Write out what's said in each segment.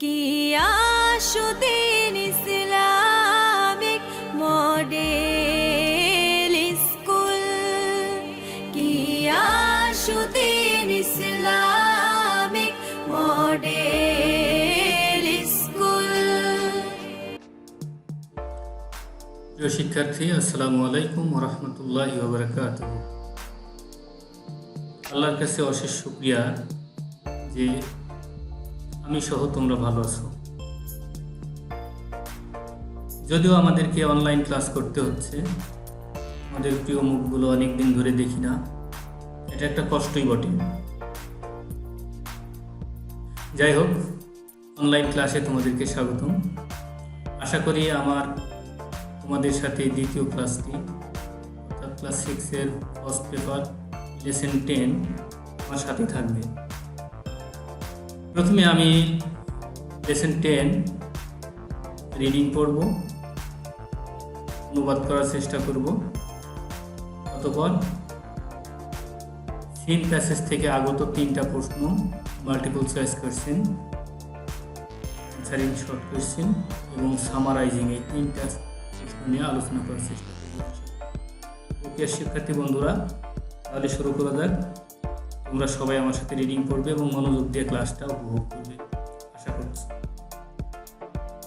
Giasuddin Islamic model school, Giasuddin Islamic model school. প্রিয় শিক্ষার্থী, আসসালামু আলাইকুম ওয়া রাহমাতুল্লাহি ওয়া বারাকাতুহু। আল্লাহর কাছে অশেষ শুকরিয়া যে আমি সহ তোমরা ভালো আছো। যদিও আমাদেরকে অনলাইন ক্লাস করতে হচ্ছে, আমাদের প্রিয় মুখগুলো অনেকদিন ধরে দেখি না, এটা একটা কষ্টই বটে। যাই হোক, অনলাইন ক্লাসে তোমাদেরকে স্বাগতম। আশা করি তোমাদের সাথে দ্বিতীয় ক্লাসটি অর্থাৎ ক্লাস 6-এর ফার্স্ট পেপার লেসন 10 আমার সাথে থাকবে। প্রথমে আমি লেসন 10 রিডিং পড়ব, অনুবাদ করার চেষ্টা করব। অতঃপর সিন প্যাসেজ থেকে আগত 3টা প্রশ্ন, multiple choice question, answering short question এবং সামারাইজিং, এই 3টা প্রশ্ন নিয়ে আলোচনা করার চেষ্টা করব। ওকে শিক্ষার্থী বন্ধুরা, তাহলে শুরু করা যাক। তোমরা সবাই আমার সাথে রিডিং পড়বে এবং মনোযোগ দিয়ে ক্লাসটা উপভোগ করবে আশা করছি।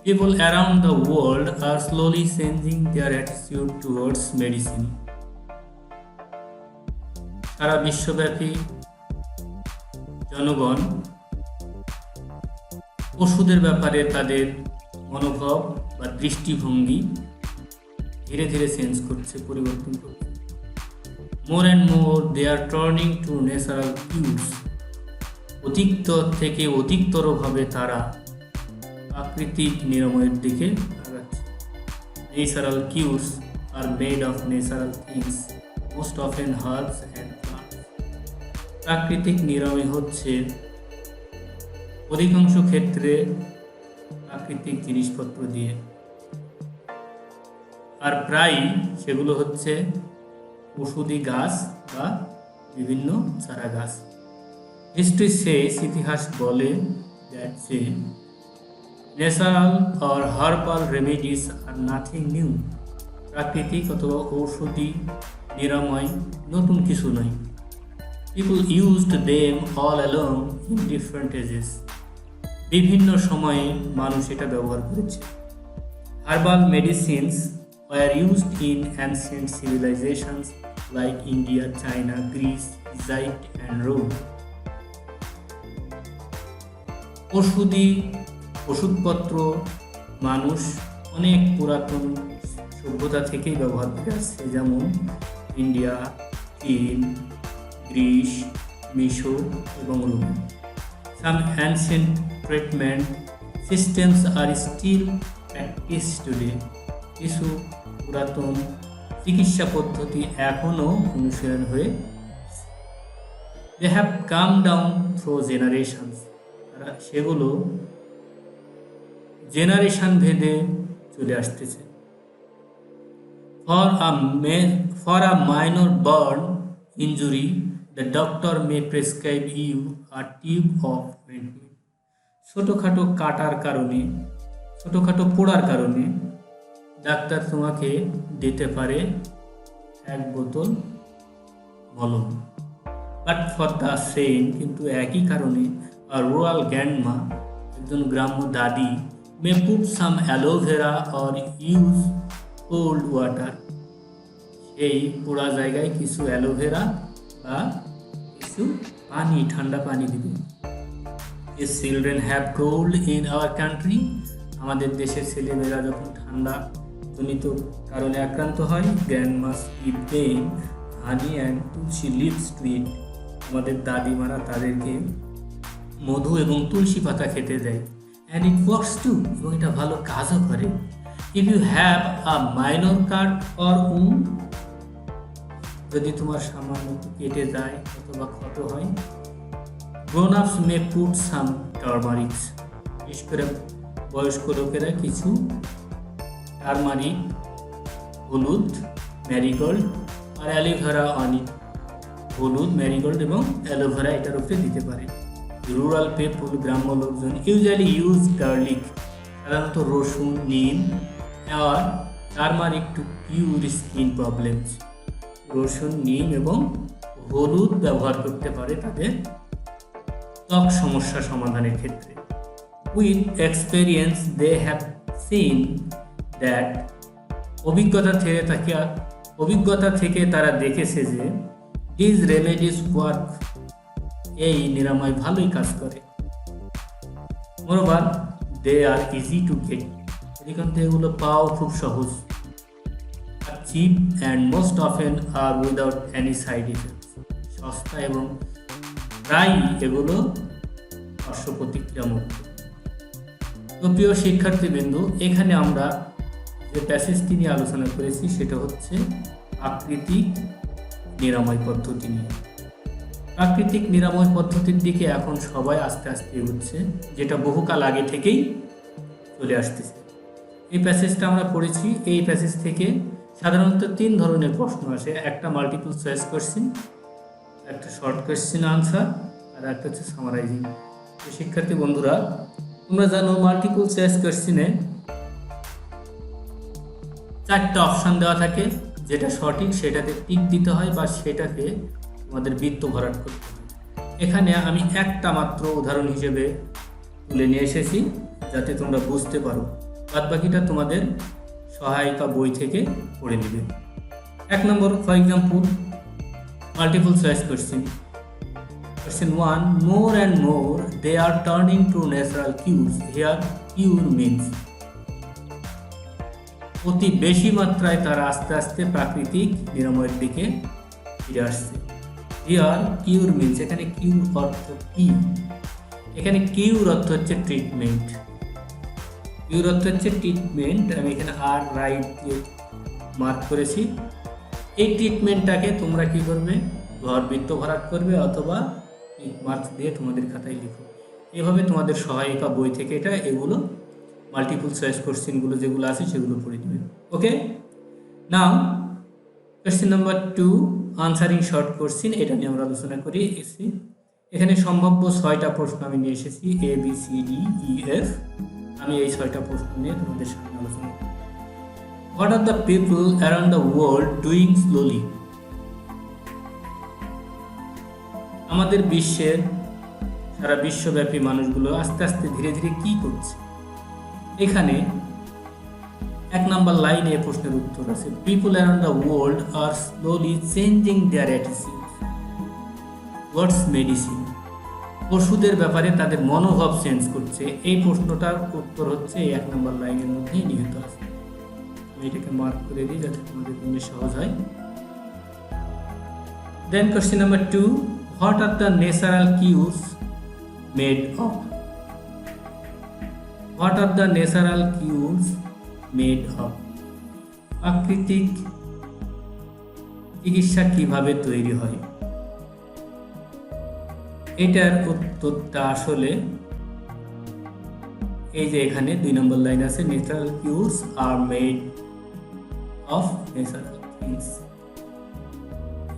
People around the world are slowly changing their attitude towards medicine. সারা বিশ্বব্যাপী জনগণ ওষুধের ব্যাপারে তাদের মনোভাব বা দৃষ্টিভঙ্গি ধীরে ধীরে চেঞ্জ করছে, পরিবর্তন করছে। More and more they are turning to natural cues. অধিকতর থেকে অধিকতরভাবে তারা প্রাকৃতিক নিরাময়ের দিকে আগাচ্ছে। Natural cues are made of natural things, most often herbs and plants. প্রাকৃতিক নিরাময় হচ্ছে অধিকাংশ ক্ষেত্রে প্রাকৃতিক জিনিসপত্র দিয়ে, আর প্রায় সেগুলো হচ্ছে ওষুধি গাছ বা বিভিন্ন চারা গাছ। হিস্ট্রি সেজ, ইতিহাস বলে, দ্যাট যে natural or herbal remedies are nothing new. প্রাকৃতিক অথবা ঔষধি নিরাময় নতুন কিছু নয়। People used them all along in different ages. বিভিন্ন সময়ে মানুষ এটা ব্যবহার করেছে। Herbal medicines were used in ancient civilizations like India, China, Greece, Egypt and Rome. ওষুধপত্র মানুষ অনেক পুরাতন সভ্যতা থেকেই ব্যবহার করে আসছে, যেমন ইন্ডিয়া, চীন, গ্রিস, মিশর এবং Rome. Some ancient treatment systems are still practiced today. কিছু পুরাতন চিকিৎসা পদ্ধতি এখনও অনুসরণ হয়ে they have come down through generations. সেগুলো জেনারেশন ভেদে চলে আসতেছে। For a minor burn injury, the doctor may prescribe you a tube of ointment. ছোটোখাটো কাটার কারণে, ছোটোখাটো পোড়ার কারণে ডাক্তার তোমাকে দিতে পারে এক বোতল মলম। বাট ফর দ্য সেম, কিন্তু একই কারণে আর রুরাল গ্র্যান্ডমা, একজন গ্রাম্য দাদি, may put some aloe vera or use cold water. সেই পোড়া জায়গায় কিছু অ্যালোভেরা বা কিছু পানি, ঠান্ডা পানি দিবে। If children have cold in our country, আমাদের দেশের ছেলেমেয়েরা যখন ঠান্ডা জনিত কারণে আক্রান্ত হয়, গ্র্যান্ডমাস give them honey and Tulsi leaves to eat. আমাদের দাদিমারা তাদেরকে মধু এবং তুলসী পাতা খেতে দেয়। and it works too, এবং এটা ভালো কাজও করে। if you have a minor cut or wound, যদি তোমার সামান্য কেটে যায় অথবা ক্ষত হয়, grown ups may put some turmeric, বিশেষ করে বয়স্ক লোকেরা কিছু টারমারিক, হলুদ, ম্যারিগোল্ড আর অ্যালোভেরা অন ইট। হলুদ, ম্যারিগোল্ড এবং অ্যালোভেরা এটার উপরে দিতে পারে। রুরাল পিপল, গ্রাম্য লোকজন, ইউজুয়ালি ইউজ গার্লিক, সাধারণত রসুন, নিম আর টারমারিক টু কিউর স্কিন প্রবলেমস। রসুন, নিম এবং হলুদ ব্যবহার করতে পারে তাদের ত্বক সমস্যা সমাধানের ক্ষেত্রে। With experience they have seen that, অভিজ্ঞতা থেকে তারা দেখেছে যে দিস রেমেডিস ওয়ার্ক, এই নিরাময় ভালোই কাজ করে। Moreover they are easy to get, এখান থেকে এগুলো পাওয়া খুব সহজ। আর cheap and most often are without any side effects, সস্তা এবং প্রায় এগুলো পার্শ্ব প্রতিক্রিয়া মুক্ত। তো প্রিয় শিক্ষার্থীবৃন্দ, এখানে আমরা যে প্যাসেজটি নিয়ে আলোচনা করেছি সেটা হচ্ছে প্রাকৃতিক নিরাময় পদ্ধতি নিয়ে। প্রাকৃতিক নিরাময় পদ্ধতির দিকে এখন সবাই আস্তে আস্তে এগোচ্ছে, যেটা বহুকাল আগে থেকেই চলে আসতেছে। এই প্যাসেজটা আমরা পড়েছি। এই প্যাসেজ থেকে সাধারণত 3 ধরনের প্রশ্ন আসে, একটা মাল্টিপল চয়েস কোশ্চেন, একটা শর্ট কোশ্চেন আনসার, আর একটা হচ্ছে সামারাইজিং। শিক্ষার্থী বন্ধুরা, তোমরা জানো মাল্টিপল চয়েস কোশ্চেনে 4টা অপশান দেওয়া থাকে, যেটা সঠিক সেটাতে টিক দিতে হয় বা সেটাকে তোমাদের বৃত্ত ভরাট করতে হয়। এখানে আমি একটা মাত্র উদাহরণ হিসেবে তুলে নিয়ে এসেছি যাতে তোমরা বুঝতে পারো, বাদ বাকিটা তোমাদের সহায়িকা বই থেকে পড়ে নেবে। 1 number, for example multiple choice question. Question 1, more and more they are turning to natural cures. Here cure means, অতি বেশি মাত্রায় তারা আস্তে আস্তে প্রাকৃতিক নিরাময়ের দিকে ফিরে আসছে। হিয়ার কিউর মিনস, এখানে কিউর অর্থ কি? এখানে কিউর অর্থ হচ্ছে ট্রিটমেন্ট। কিউর অর্থ হচ্ছে ট্রিটমেন্ট। আমি এখানে আর রাইট দিয়ে মার্ক করেছি। এই ট্রিটমেন্টটাকে তোমরা কি করবে? বৃত্ত ভরাট করবে অথবা মার্কস দিয়ে তোমাদের খাতায় লিখো। এভাবে তোমাদের সহায়িকা বই থেকে এগুলো মাল্টিপল চয়েস কোশ্চেনগুলো যেগুলো আছে সেগুলো পড়ে দিবে। Okay, now question number 2, answering short question. এটা নিয়ে আমরা আলোচনা করি। এখানে সম্ভাব্য 6টা প্রশ্ন আমি নিয়ে এসেছি, ABCDEF। আমি এই 6টা প্রশ্ন নিয়ে তোমাদের সামনে আলোচনা করি। What are the people around the world doing slowly? আমাদের বিশ্বের সারা বিশ্বব্যাপী মানুষগুলো আস্তে আস্তে ধীরে ধীরে কি করছে? এখানে 1 নম্বর লাইনে প্রশ্নের উত্তর আছে, people around the world are slowly changing their attitude towards medicine. ওষুধের ব্যাপারে তাদের মনোভাব চেঞ্জ করছে। এই প্রশ্নটার উত্তর হচ্ছে এই 1 নম্বর লাইনের মধ্যেই নিহিত আছে। আমি এটাকে মার্ক করে দিই যাতে তোমাদের জন্য সহজ হয়। Then question number 2, what are the natural cures made of? What are the natural cures made of? প্রাকৃতিক চিকিৎসা কিভাবে তৈরি হয়? এটার উত্তরটা আসলে এই যে এখানে 2 নম্বর লাইন আছে, natural cures are made of natural things.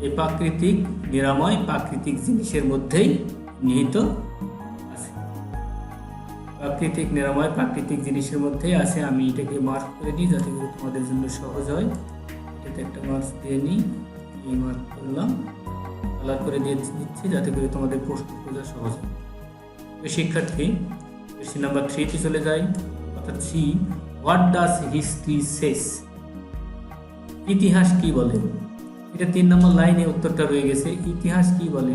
এই প্রাকৃতিক নিরাময় প্রাকৃতিক জিনিসের মধ্যেই নিহিত আছে। প্রাকৃতিক নিরাময় প্রাকৃতিক জিনিসের মধ্যেই আছে। আমি এটাকে মার্ক করে নিই যাতে করে তোমাদের জন্য সহজ হয়। এটাতে একটা মার্কস দিয়ে নিই, এই মার্ক করলাম, কালার করে দিয়ে দিচ্ছি যাতে করে তোমাদের প্রশ্ন খোঁজা সহজ হয়। শিক্ষার্থী, কোশ্চেন নাম্বার 3 চলে যাই, অর্থাৎ 3, হোয়াট ডাজ হিস্ট্রি সেস? ইতিহাস কি বলে? এটা 3 নম্বর লাইনে উত্তরটা রয়ে গেছে। ইতিহাস কি বলে?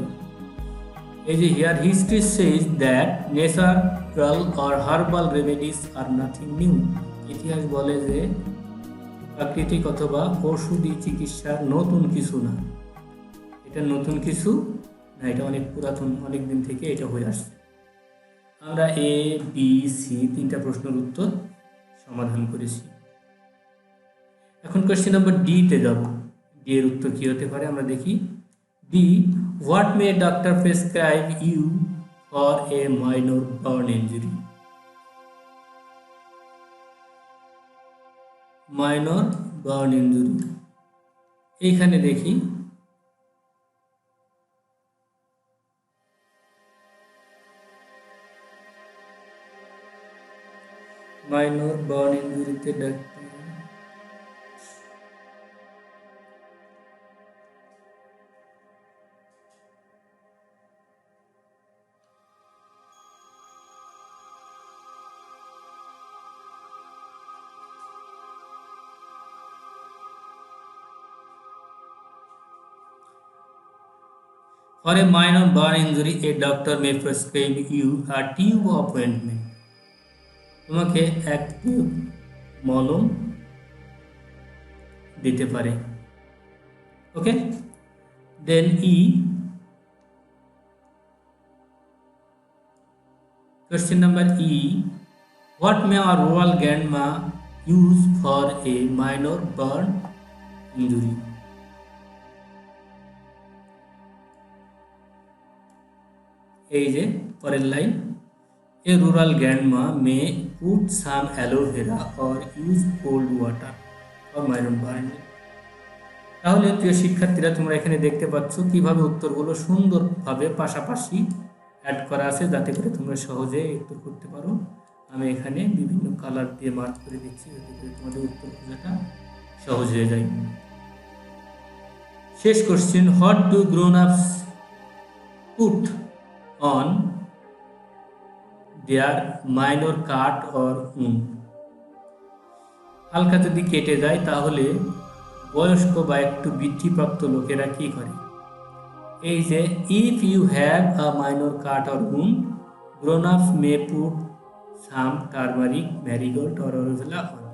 এই যে here history says that natural or herbal remedies are nothing new. ইতিহাস বলে যে প্রাকৃতিক অথবা ঔষধি চিকিৎসা নতুন কিছু না। এটা নতুন কিছু না, এটা অনেক পুরাতন, অনেক দিন থেকে এটা হয়ে আসছে। আমরা A, B, C 3টা প্রশ্নের উত্তর সমাধান করেছি। এখন কোশ্চেন নাম্বার D তে যাব। D এর উত্তর কি হতে পারে আমরা দেখি। D, what may doctor prescribe you for a minor burn injury? Minor burn injury, এইখানে দেখি মাইনর বার্ন ইনজুরিতে doctor For a minor burn injury, a doctor may prescribe you a tube of ointment. তোমাকে এক tube মলম দিতে পারে। ওকে, দেন question number E, what may a rural grandma use for a minor burn injury? এই যে পরের line, a rural grandma may put some aloe vera or use cold water for minor burning. তাহলে প্রিয় শিক্ষার্থীরা, তোমরা এখানে দেখতে পাচ্ছ কিভাবে উত্তরগুলো সুন্দরভাবে পাশাপাশি অ্যাড করা আছে, যাতে করে তোমরা সহজে উত্তর করতে পারো। আমি এখানে বিভিন্ন কালার দিয়ে মার্ক করে দিচ্ছি, যাতে করে তোমাদের উত্তর খোঁজাটা সহজ হয়ে যায়। শেষ কোশ্চেন, হোয়াট ডু গ্রোন আপস put on their minor cut or wound? হালকা যদি কেটে যায় তাহলে বয়স্ক বা একটু বৃদ্ধিপ্রাপ্ত লোকেরা কি করে? এই যে if you have a minor cut or wound, grown ups may put some turmeric, marigold or aloe vera on.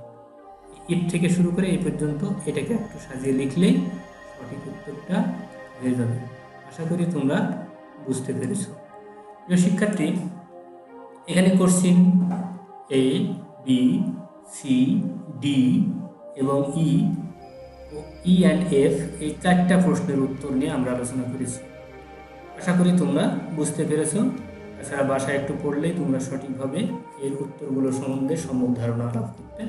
এর থেকে শুরু করে এই পর্যন্ত এটাকে একটু সাজিয়ে লিখলেই সঠিক উত্তরটা হয়ে যাবে। আশা করি তোমরা বুঝতে পেরেছো। প্রিয় শিক্ষার্থী, এখানে question A, B, C, D এবং E and F এই চারটা প্রশ্নের উত্তর নিয়ে আমরা আলোচনা করেছি। আশা করি তোমরা বুঝতে পেরেছো। এছাড়া বাসায় একটু পড়লেই তোমরা সঠিকভাবে এর উত্তরগুলো সম্বন্ধে সম্যক ধারণা লাভ করতে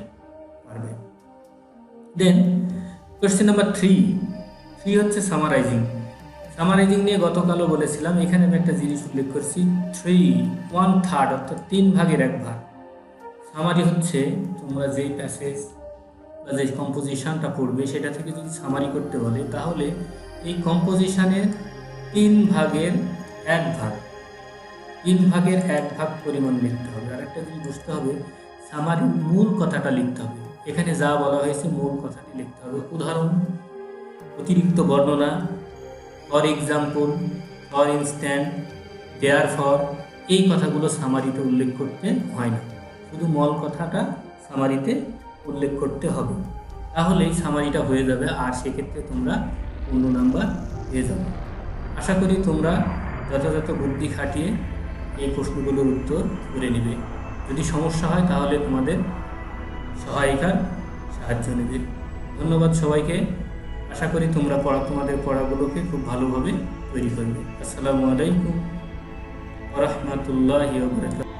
পারবে। দেন কোশ্চেন নাম্বার 3 হচ্ছে সামারাইজিং। সামারাইজিং নিয়ে গতকালও বলেছিলাম, এখানে আমি একটা জিনিস উল্লেখ করছি, 3/1/3 অর্থাৎ 3 ভাগের 1 ভাগ। সামারি হচ্ছে তোমরা যেই প্যাসেজ বা যে কম্পোজিশনটা পড়বে সেটা থেকে যদি সামারি করতে বলে, তাহলে এই কম্পোজিশনের 3 ভাগের 1 ভাগ, 3 ভাগের 1 ভাগ পরিমাণ লিখতে হবে। আর একটা জিনিস বুঝতে হবে, সামারির মূল কথাটা লিখতে হবে। এখানে যা বলা হয়েছে মূল কথাটি লিখতে হবে। উদাহরণ, অতিরিক্ত বর্ণনা, for example, for instant, therefore, এই কথাগুলো সামারিতে উল্লেখ করতে হয় না, শুধু মূল কথাটা সামারিতে উল্লেখ করতে হবে। তাহলেই সামারিটা হয়ে যাবে, আর সেক্ষেত্রে তোমরা পূর্ণ নাম্বার পেয়ে যাবে। আশা করি তোমরা যথাযথ বুদ্ধি খাটিয়ে এই প্রশ্নগুলোর উত্তর করে নেবে। যদি সমস্যা হয় তাহলে তোমাদের সহায়িকার সাহায্য নেবে। ধন্যবাদ সবাইকে। আশা করি তোমরা তোমাদের পড়াগুলোকে খুব ভালোভাবে তৈরি করবে। আসসালামু আলাইকুম ওয়া রাহমাতুল্লাহি ওয়া বারাকাতুহু।